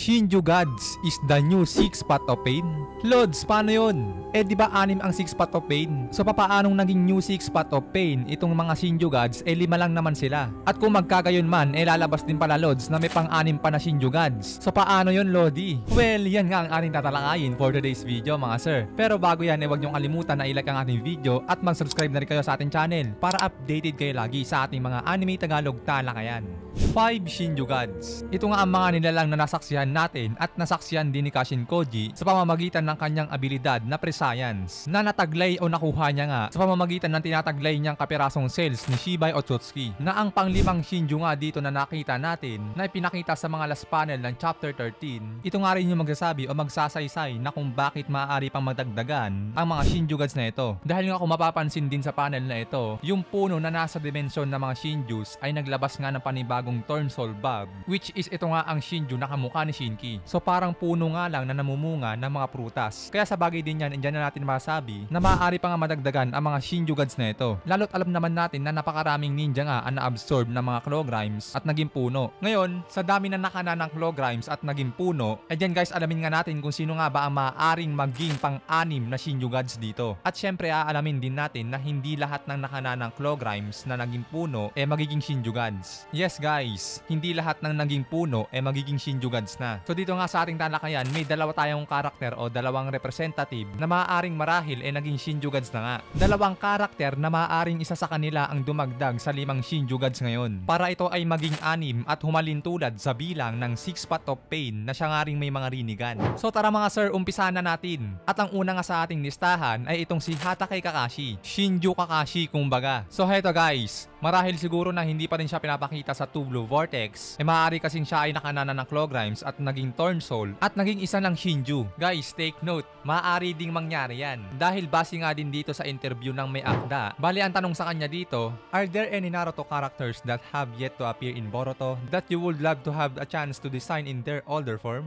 Shinju Gods is the new 6 Path of Pain? Lods, paano yun? Di ba 6 ang 6 Path of Pain? So papaanong naging new 6 Path of Pain itong mga Shinju Gods 5 lang naman sila? At kung magkagayon man, lalabas din pala Lods na may pang-6 pa na Shinju Gods. So paano yun Lodi? Well, yan nga ang ating tatalakayin for today's video mga sir. Pero bago yan, huwag niyong kalimutan na i-like ang ating video at mag-subscribe na rin kayo sa ating channel para updated kayo lagi sa ating mga anime Tagalog talakayan. 5 Shinju Gods. Ito nga ang mga nilalang na nasaksihan natin at nasaksihan din ni Kashin Koji sa pamamagitan ng kanyang abilidad na Prescience na nataglay o nakuha niya nga sa pamamagitan ng tinataglay niyang kapirasong cells ni Shibai Otsutsuki na ang pang-5 Shinju nga dito na nakita natin na ipinakita sa mga last panel ng chapter 13. Ito nga rin yung magsasabi o magsasaysay na kung bakit maaari pang madagdagan ang mga Shinju Gods na ito. Dahil nga kung mapapansin din sa panel na ito, yung puno na nasa dimensyon ng mga Shinjus ay naglabas nga ng panibagong Turnsol Bulb, which is ito nga ang Shinju na kamukha ni Shinki. So parang puno nga lang na namumunga ng mga prutas. Kaya sa bagay din yan, andyan na natin masabi na maaari pa nga madagdagan ang mga Shinju Gods na ito. Lalo't alam naman natin na napakaraming ninja nga ang na-absorb ng mga Clogrimes at naging puno. Ngayon, sa dami na nakana ng Clogrimes at naging puno, dyan guys, alamin nga natin kung sino nga ba ang maaaring maging pang-6 na Shinju Gods dito. At syempre, aalamin din natin na hindi lahat ng nakana ng Clogrimes na naging puno magiging Shinju Gods. Yes guys, hindi lahat ng naging puno magiging Shinju Gods na. So dito nga sa ating talakayan, may dalawa tayong karakter o dalawang representative na maaaring marahil naging Shinju Gods na nga. Dalawang karakter na maaaring isa sa kanila ang dumagdag sa 5 Shinju Gods ngayon. Para ito ay maging 6 at humalin tulad sa bilang ng 6 Path of Pain na siya nga ring may mga rinigan. So tara mga sir, umpisahan na natin. At ang una nga sa ating listahan ay itong si Hatake Kakashi. Shinju Kakashi kumbaga. So heto guys, marahil siguro na hindi pa rin siya pinapakita sa Two Blue Vortex, maaari kasing siya ay nakanana ng Clogrimes at naging Turnsol at naging isa ng Shinju. Guys, take note, maaari ding mangyari yan. Dahil base nga din dito sa interview ng may akda, bali ang tanong sa kanya dito, are there any Naruto characters that have yet to appear in Boruto that you would love to have a chance to design in their older form?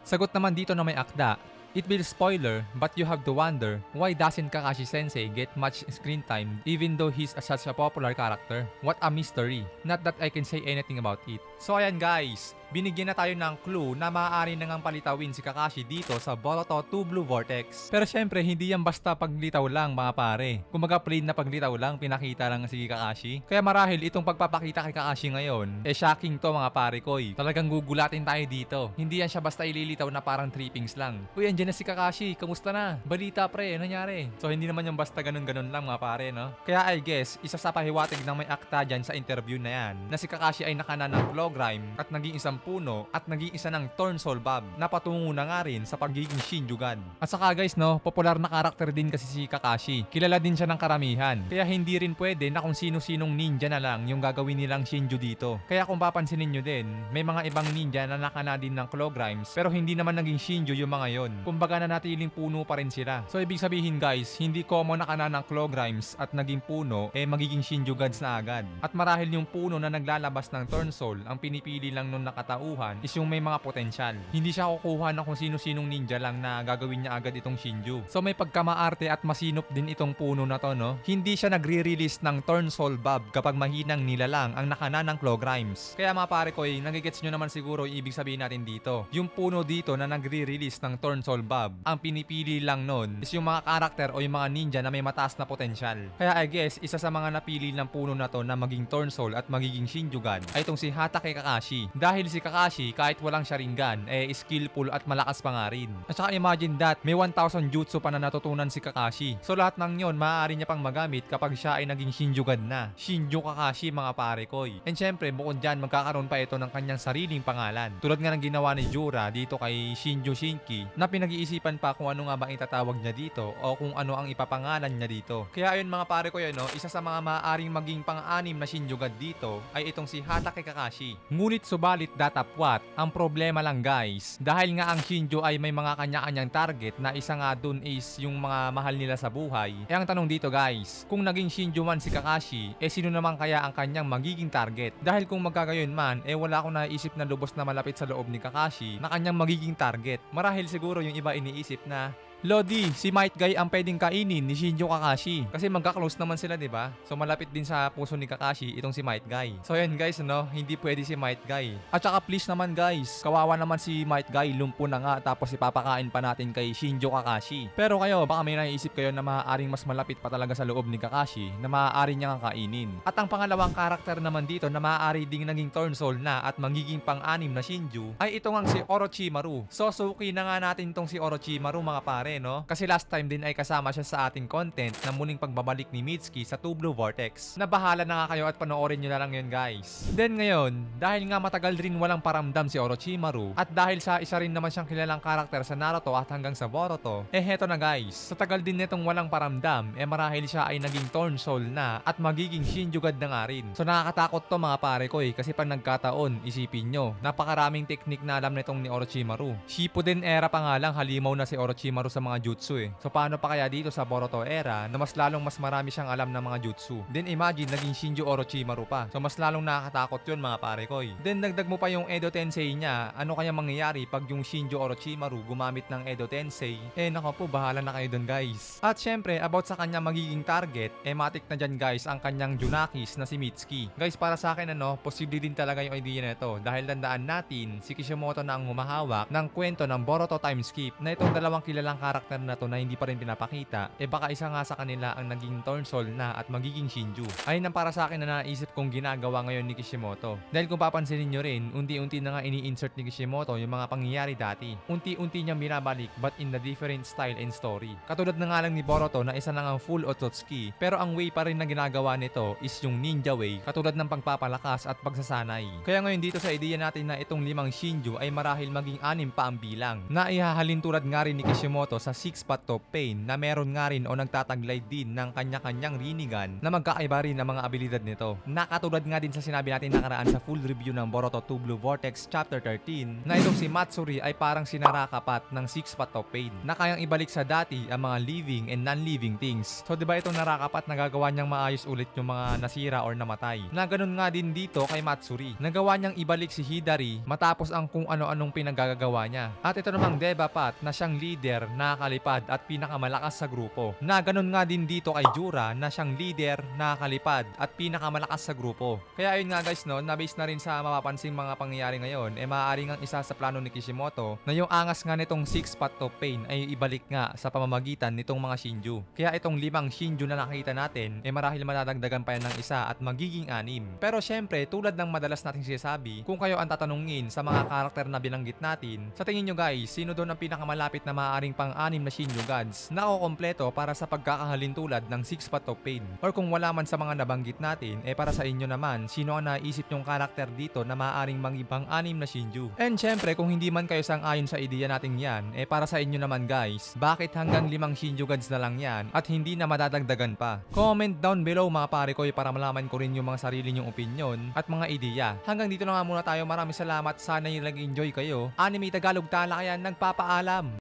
Sagot naman dito na may akda, it will spoiler, but you have to wonder, why doesn't Kakashi Sensei get much screen time even though he's such a popular character? What a mystery. Not that I can say anything about it. So ayan guys, binigyan na tayo ng clue na maaari na ngang palitawin si Kakashi dito sa Boruto 2 Blue Vortex. Pero syempre, hindi yan basta paglitaw lang mga pare. Kumaga plain na paglitaw lang, pinakita lang si Kakashi. Kaya marahil itong pagpapakita kay Kakashi ngayon, shocking to mga pare koy. Talagang gugulatin tayo dito. Hindi yan siya basta ililitaw na parang trippings lang. Uy, andyan na si Kakashi, kamusta na? Balita pre, nangyari? So hindi naman yung basta ganun-ganun lang mga pare, no? Kaya I guess, isa sa pahiwatig ng may akta dyan sa interview na yan, na si Kakashi ay nakana ng Clogrime at naging isang puno at naging isa ng Turnsol Bulb na patungo na nga rin sa pagiging Shinju God. At saka guys no, popular na karakter din kasi si Kakashi. Kilala din siya ng karamihan. Kaya hindi rin pwede na kung sino-sinong ninja na lang yung gagawin nilang Shinju dito. Kaya kung papansinin nyo din, may mga ibang ninja na nakana din ng Clogrimes pero hindi naman naging Shinju yung mga yon. Kumbaga nanatiling puno pa rin sila. So ibig sabihin guys, hindi common nakana ng Clogrimes at naging puno magiging Shinju Gods na agad. At marahil yung puno na naglalabas ng Turnsol ang pinipili lang nung nakatauhan is yung may mga potensyal. Hindi siya kukuha ng kung sino-sinong ninja lang na gagawin niya agad itong Shinju. So may pagkamaarte at masinop din itong puno na to, no? Hindi siya nagre-release ng Turnsol Bulb kapag mahinang nilalang ang nakana ng Clogrimes. Kaya mga pare ko, nagigets nyo naman siguro ibig sabihin natin dito. Yung puno dito na nagre-release ng Turnsol Bulb, ang pinipili lang nun is yung mga karakter o yung mga ninja na may mataas na potensyal. Kaya I guess, isa sa mga napili ng puno na to na maging Turnsol at magiging Shinju God ay itong si Hatake Kakashi. Dahil si Kakashi, kahit walang Sharingan, skillful at malakas pa nga rin. At saka imagine that, may 1,000 jutsu pa na natutunan si Kakashi. So lahat ng yon maaari niya pang magamit kapag siya ay naging Shinju God na. Shinju Kakashi mga pare koy. And syempre, bukod dyan, magkakaroon pa ito ng kanyang sariling pangalan. Tulad nga ng ginawa ni Jura dito kay Shinju Shinki, na pinag-iisipan pa kung ano nga ba itatawag niya dito o kung ano ang ipapangalan niya dito. Kaya ayun mga pare ko no, isa sa mga maaaring maging pang-6 na Shinju God dito ay itong si Hatake Kakashi. Ngunit subalit datapwat, ang problema lang guys, dahil nga ang Shinju ay may mga kanya-kanyang target na isa nga dun is yung mga mahal nila sa buhay. Ang tanong dito guys, kung naging Shinju man si Kakashi, sino naman kaya ang kanyang magiging target? Dahil kung magkagayon man, wala akong naisip na lubos na malapit sa loob ni Kakashi na kanyang magiging target. Marahil siguro yung iba iniisip na Lodi, si Might Guy ang pwedeng kainin ni Shinjo Kakashi. Kasi magka-close naman sila, di ba? So malapit din sa puso ni Kakashi itong si Might Guy. So yan guys, no? Hindi pwede si Might Guy. At saka please naman guys, kawawa naman si Might Guy, lumpo na nga tapos ipapakain pa natin kay Shinjo Kakashi. Pero kayo, baka may naiisip kayo na maaaring mas malapit pa talaga sa loob ni Kakashi na maaari niya nga kainin. At ang pangalawang karakter naman dito na maaari ding naging turn soul na at magiging pang-anim na Shinju ay ito ngang si Orochimaru. So suki na nga natin tong si Orochimaru mga pare, no? Kasi last time din ay kasama siya sa ating content na muling pagbabalik ni Mitsuki sa Two Blue Vortex. Nabahala na nga kayo at panoorin nyo na lang yun guys. Then ngayon, dahil nga matagal rin walang paramdam si Orochimaru at dahil sa isa rin naman siyang kilalang karakter sa Naruto at hanggang sa Boruto, heto na guys. Sa tagal din nitong walang paramdam, marahil siya ay naging torn soul na at magiging Shinjugad na nga rin. So nakakatakot to mga pare ko kasi pag nagkataon, isipin nyo, napakaraming teknik na alam nitong ni Orochimaru. Shippuden era pa nga lang halimaw na si Orochimaru sa mga jutsu So paano pa kaya dito sa Boruto era na mas lalong mas marami siyang alam ng mga jutsu. Then imagine naging Shinjo Orochimaru pa. So mas lalong nakakatakot yun mga pare ko. Then dagdag mo pa yung Edo Tensei niya. Ano kaya mangyayari pag yung Shinjo Orochimaru gumamit ng Edo Tensei? Nako po, bahala na kayo dun guys. At syempre about sa kanya magiging target, matik na dyan guys ang kanyang Junakis na si Mitsuki. Guys, para sa akin posible din talaga yung idea nito dahil tandaan natin si Kishimoto na ang humahawak ng kwento ng Boruto time skip na itong dalawang kilalang karakter na to na hindi pa rin pinapakita, baka isa nga sa kanila ang naging turn soul na at magiging Shinju. Ayun ang para sa akin na naisip kong ginagawa ngayon ni Kishimoto. Dahil kung papansinin nyo rin, unti-unti na nga ini-insert ni Kishimoto yung mga pangyayari dati. Unti-unti niyang binabalik but in a different style and story. Katulad na nga lang ni Boruto na isa lang ang full Otsutsuki, pero ang way pa rin na ginagawa nito is yung ninja way, katulad ng pagpapalakas at pagsasanay. Kaya ngayon dito sa ideya natin na itong 5 Shinju ay marahil maging 6 pa ang bilang, na ihahalin tulad nga rin ni Kishimoto sa 6 Path of Pain na meron nga rin o nagtataglay din ng kanya-kanyang Rinnegan na magkakaiba rin ang mga abilidad nito. Nakatulad nga din sa sinabi natin nakaraan sa full review ng Boruto 2 Blue Vortex Chapter 13 na itong si Matsuri ay parang sinarakapat ng 6 Path of Pain na kayang ibalik sa dati ang mga living and non-living things. So diba itong narakapat nagagawa niyang maayos ulit yung mga nasira or namatay. Na ganun nga din dito kay Matsuri. Nagawa niyang ibalik si Hidari matapos ang kung ano-anong pinagagawa niya. At ito namang Deva Path na siyang leader, nakakalipad at pinakamalakas sa grupo. Na ganun nga din dito kay Jura na siyang leader, nakakalipad at pinakamalakas sa grupo. Kaya ayun nga guys no, na-base na rin sa mapapansing mga pangyayari ngayon, maaaring ang isa sa plano ni Kishimoto na yung angas nga nitong 6 Path of Pain ay ibalik nga sa pamamagitan nitong mga Shinju. Kaya itong 5 Shinju na nakita natin, marahil madadagdagan pa yan ng isa at magiging 6. Pero syempre, tulad ng madalas nating sinasabi, kung kayo ang tatanungin sa mga karakter na binanggit natin, sa tingin nyo guys, sino doon ang pinakamalapit na maaaring pang-6 na Shinju gods na kukompleto para sa pagkakahalin tulad ng 6 Path of Pain? Or kung wala man sa mga nabanggit natin, para sa inyo naman, sino ang naisip nyong karakter dito na maaaring maging pang-6 na Shinju? And syempre, kung hindi man kayo sang-ayon sa ideya natin yan, para sa inyo naman guys, bakit hanggang 5 Shinju gods na lang yan at hindi na madadagdagan pa? Comment down below mga pare ko para malaman ko rin yung mga sarili nyong opinion at mga ideya. Hanggang dito na nga muna tayo. Maraming salamat. Sana yung nag-enjoy kayo. Anime Tagalog Talakayan nagpapaalam.